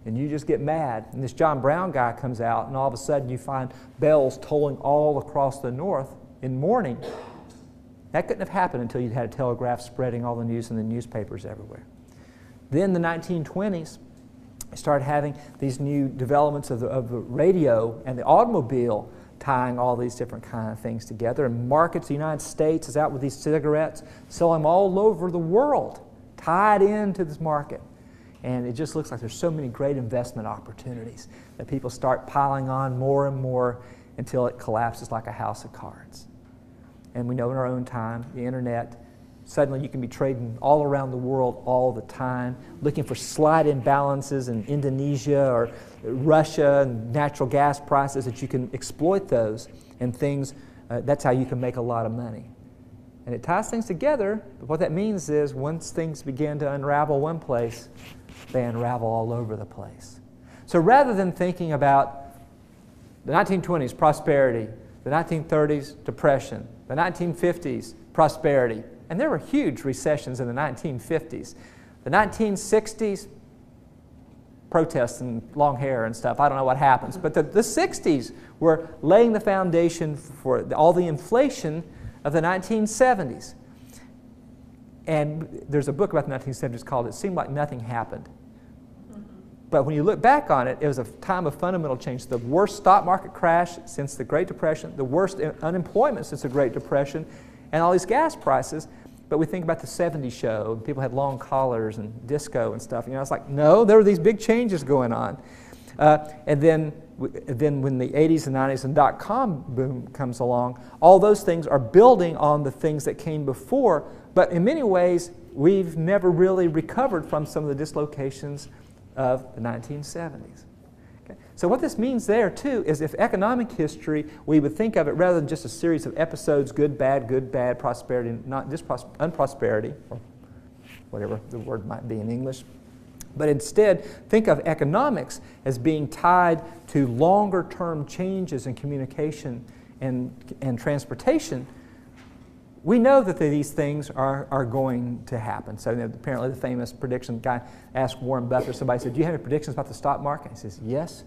and you just get mad, and this John Brown guy comes out, and all of a sudden you find bells tolling all across the north in mourning, that couldn't have happened until you'd had a telegraph spreading all the news in the newspapers everywhere. Then the 1920s, started having these new developments of the radio and the automobile, tying all these different kind of things together. And markets, the United States is out with these cigarettes, selling them all over the world, tied into this market. And it just looks like there's so many great investment opportunities that people start piling on more and more until it collapses like a house of cards. And we know in our own time, the internet, suddenly you can be trading all around the world all the time, looking for slight imbalances in Indonesia or Russia and natural gas prices that you can exploit those and things. That's how you can make a lot of money. And it ties things together, but what that means is once things begin to unravel one place, they unravel all over the place. So rather than thinking about the 1920s, prosperity, the 1930s, depression, the 1950s, prosperity, and there were huge recessions in the 1950s. The 1960s, protests and long hair and stuff. I don't know what happens. But the 60s were laying the foundation for all the inflation of the 1970s. And there's a book about the 1970s called It Seemed Like Nothing Happened. But when you look back on it, it was a time of fundamental change. The worst stock market crash since the Great Depression, the worst unemployment since the Great Depression, and all these gas prices. But we think about the 70s show, and people had long collars and disco and stuff. You know, it's like, no, there were these big changes going on. And then when the 80s and 90s and dot-com boom comes along, all those things are building on the things that came before. But in many ways, we've never really recovered from some of the dislocations of the 1970s. So what this means there, too, is if economic history, we would think of it rather than just a series of episodes, good, bad, prosperity, not just unprosperity, or whatever the word might be in English. But instead, think of economics as being tied to longer-term changes in communication and transportation. We know that these things are going to happen. So apparently the famous prediction guy asked Warren Buffett, somebody said, do you have any predictions about the stock market? He says, yes,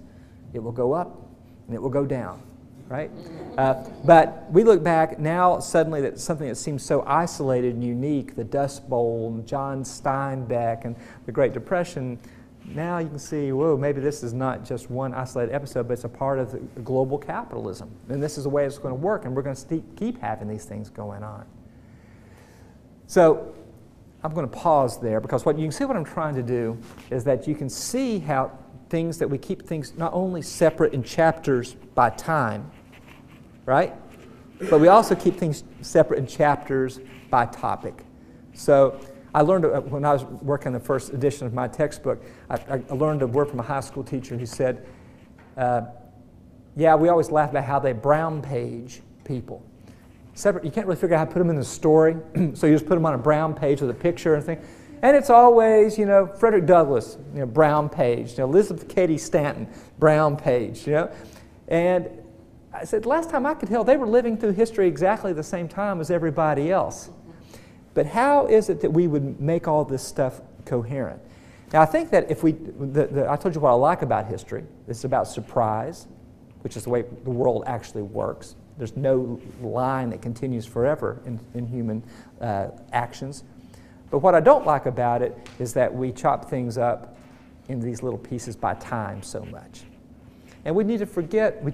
it will go up and it will go down, right? But we look back now, suddenly, that something that seems so isolated and unique, the Dust Bowl and John Steinbeck and the Great Depression, now you can see, whoa, maybe this is not just one isolated episode, but it's a part of the global capitalism. And this is the way it's going to work, and we're going to keep having these things going on. So I'm going to pause there, because what you can see what I'm trying to do is that you can see how things that we keep things not only separate in chapters by time, right? But we also keep things separate in chapters by topic. So I learned when I was working on the first edition of my textbook, I learned a word from a high school teacher who said, yeah, we always laugh about how they brown page people. Separate, you can't really figure out how to put them in the story, so you just put them on a brown page with a picture and thing. And it's always, you know, Frederick Douglass, you know, brown page. You know, Elizabeth Cady Stanton, brown page, you know. And I said, last time I could tell, they were living through history exactly the same time as everybody else. But how is it that we would make all this stuff coherent? Now, I think that if we, I told you what I like about history. It's about surprise, which is the way the world actually works. There's no line that continues forever in human actions. But what I don't like about it is that we chop things up in these little pieces by time so much. And we tend to forget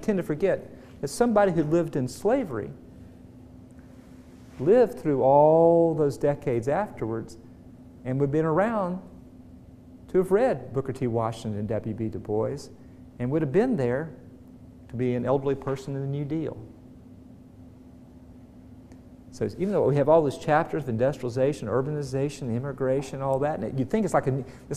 that somebody who lived in slavery lived through all those decades afterwards, and we've been around to have read Booker T. Washington and W.B. Du Bois, and would have been there to be an elderly person in the New Deal. So even though we have all these chapters of industrialization, urbanization, immigration, all that, and you'd think it's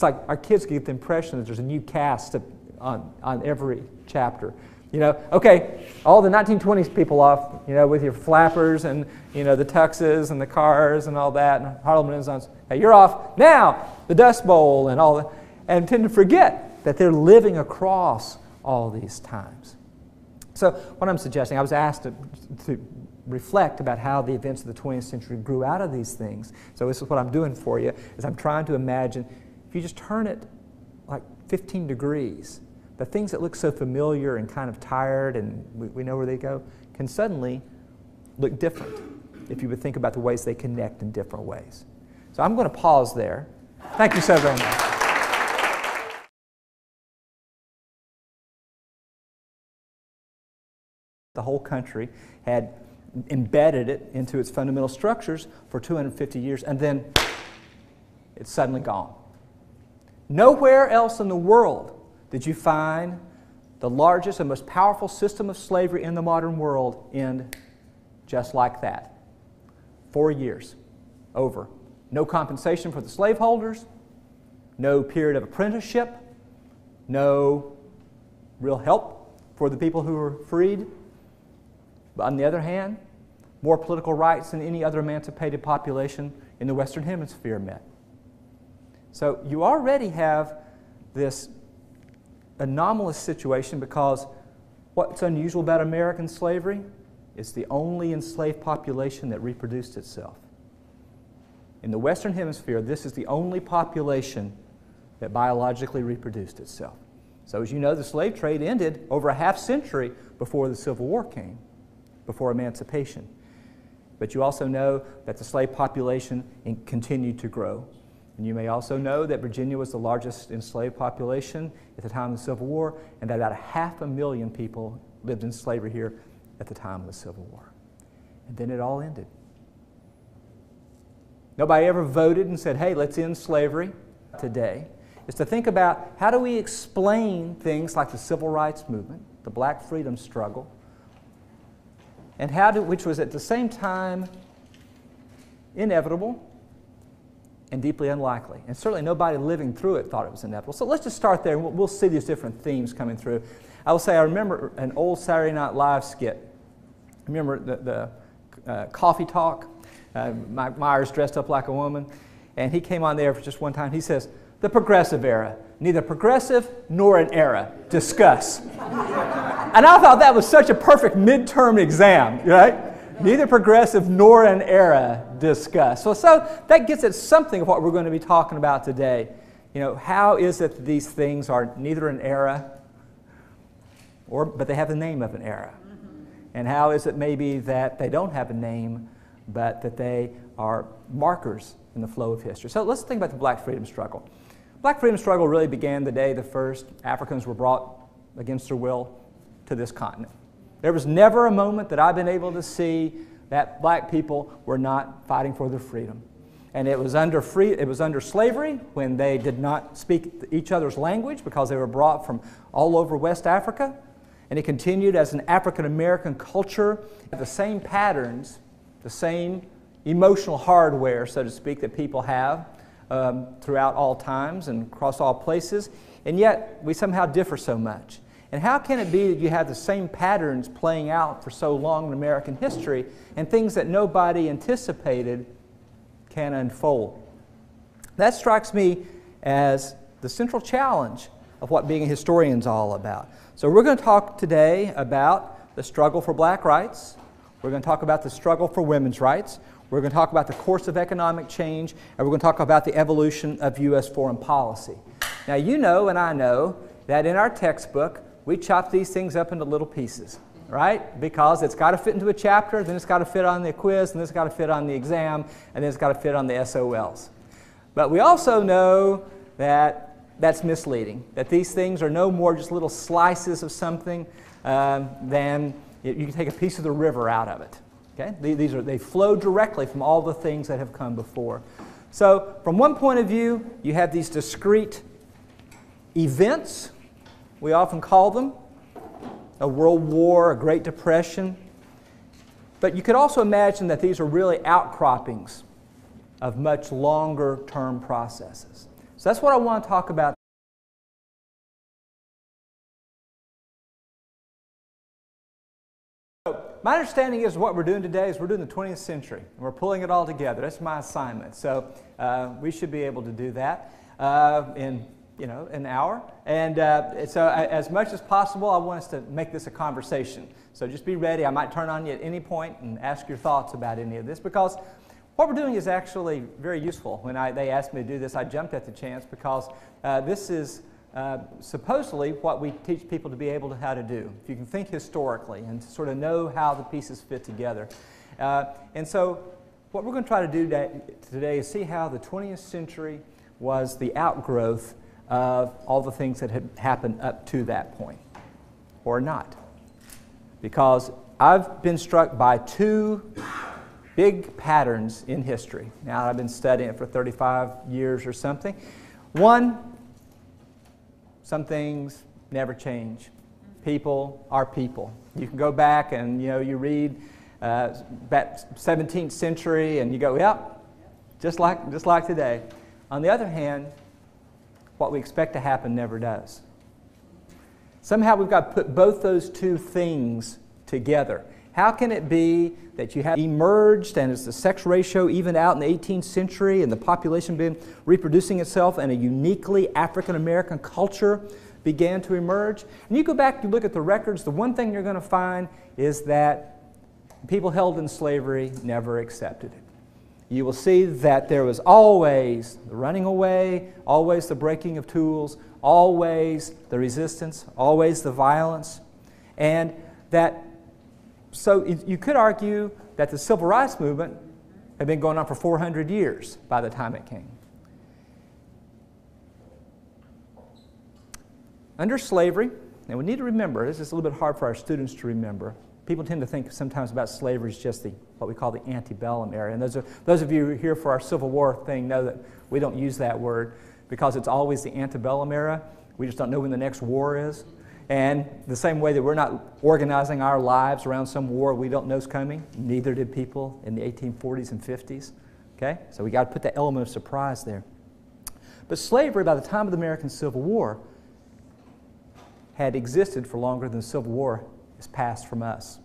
like our kids get the impression that there's a new cast on every chapter. You know, okay, all the 1920s people off, you know, with your flappers and, you know, the tuxes and the cars and all that, and Harlem Renaissance. Hey, you're off now, the Dust Bowl and all that, and tend to forget that they're living across all these times. So what I'm suggesting, I was asked to reflect about how the events of the 20th century grew out of these things. So this is what I'm doing for you, is I'm trying to imagine, if you just turn it like 15 degrees, the things that look so familiar and kind of tired and we know where they go can suddenly look different if you would think about the ways they connect in different ways. So I'm going to pause there. Thank you so very much. The whole country had embedded it into its fundamental structures for 250 years, and then it's suddenly gone. Nowhere else in the world did you find the largest and most powerful system of slavery in the modern world end just like that. 4 years, over. No compensation for the slaveholders, no period of apprenticeship, no real help for the people who were freed. But on the other hand, more political rights than any other emancipated population in the Western Hemisphere met. So you already have this anomalous situation, because what's unusual about American slavery is the only enslaved population that reproduced itself. In the Western Hemisphere, this is the only population that biologically reproduced itself. So as you know, the slave trade ended over a half century before the Civil War came, before emancipation. But you also know that the slave population continued to grow. And you may also know that Virginia was the largest enslaved population at the time of the Civil War, and that about 500,000 people lived in slavery here at the time of the Civil War. And then it all ended. Nobody ever voted and said, hey, let's end slavery today. It's to think about, how do we explain things like the Civil Rights Movement, the Black Freedom Struggle, and which was at the same time inevitable and deeply unlikely. And certainly nobody living through it thought it was inevitable. So let's just start there, and we'll see these different themes coming through. I will say, I remember an old Saturday Night Live skit. Remember the coffee talk? Mike Myers dressed up like a woman. and he came on there for just one time. He says, "The progressive era, neither progressive nor an era. Discuss." And I thought that was such a perfect midterm exam, right? Neither progressive nor an era. Discuss. So that gets at something of what we're going to be talking about today. You know, how is it that these things are neither an era, but they have the name of an era? And how is it maybe that they don't have a name, but that they are markers in the flow of history? So let's think about the Black freedom struggle. Black freedom struggle really began the day the first Africans were brought against their will to this continent. There was never a moment that I've been able to see that black people were not fighting for their freedom. And it was under slavery, when they did not speak each other's language because they were brought from all over West Africa. And it continued as an African American culture. The same patterns, the same emotional hardware, so to speak, that people have throughout all times and across all places. And yet we somehow differ so much. And how can it be that you have the same patterns playing out for so long in American history, and things that nobody anticipated can unfold? That strikes me as the central challenge of what being a historian is all about. So we're going to talk today about the struggle for black rights. We're going to talk about the struggle for women's rights. We're going to talk about the course of economic change, and we're going to talk about the evolution of U.S. foreign policy. Now, you know and I know that in our textbook, we chop these things up into little pieces, right? Because it's got to fit into a chapter, then it's got to fit on the quiz, and then it's got to fit on the exam, and then it's got to fit on the SOLs. But we also know that that's misleading, that these things are no more just little slices of something than you can take a piece of the river out of it. Okay? They flow directly from all the things that have come before. So from one point of view, you have these discrete events, we often call them, a world war, a Great Depression. But you could also imagine that these are really outcroppings of much longer term processes. So that's what I want to talk about. So my understanding is what we're doing today is we're doing the 20th century, and we're pulling it all together. That's my assignment. So we should be able to do that in an hour. And so as much as possible, I want us to make this a conversation. So just be ready. I might turn on you at any point and ask your thoughts about any of this, because what we're doing is actually very useful. When they asked me to do this, I jumped at the chance, because this is supposedly what we teach people to be able to how to do. If you can think historically and sort of know how the pieces fit together. And so what we're going to try to do today is see how the 20th century was the outgrowth of all the things that had happened up to that point, or not. Because I've been struck by two big patterns in history. Now, I've been studying it for 35 years or something. One, some things never change. People are people. You can go back and you read that 17th century and you go, yep, just like today. On the other hand, what we expect to happen never does. Somehow we've got to put both those two things together. How can it be that you have emerged, and as the sex ratio even out in the 18th century and the population been reproducing itself, and a uniquely African American culture began to emerge? And you go back, you look at the records, the one thing you're going to find is that people held in slavery never accepted it. You will see that there was always the running away, always the breaking of tools, always the resistance, always the violence. And that, so you could argue that the civil rights movement had been going on for 400 years by the time it came. Under slavery, and we need to remember, this is a little bit hard for our students to remember. People tend to think sometimes about slavery as just what we call the antebellum era. And those of you who are here for our Civil War thing know that we don't use that word because it's always the antebellum era. We just don't know when the next war is. And the same way that we're not organizing our lives around some war we don't know is coming, neither did people in the 1840s and 50s. Okay? So we got to put that element of surprise there. But slavery, by the time of the American Civil War, had existed for longer than the Civil War is passed from us.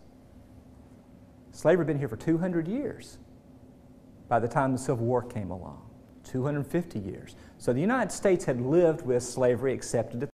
Slavery had been here for 200 years by the time the Civil War came along. 250 years. So the United States had lived with slavery, accepted it.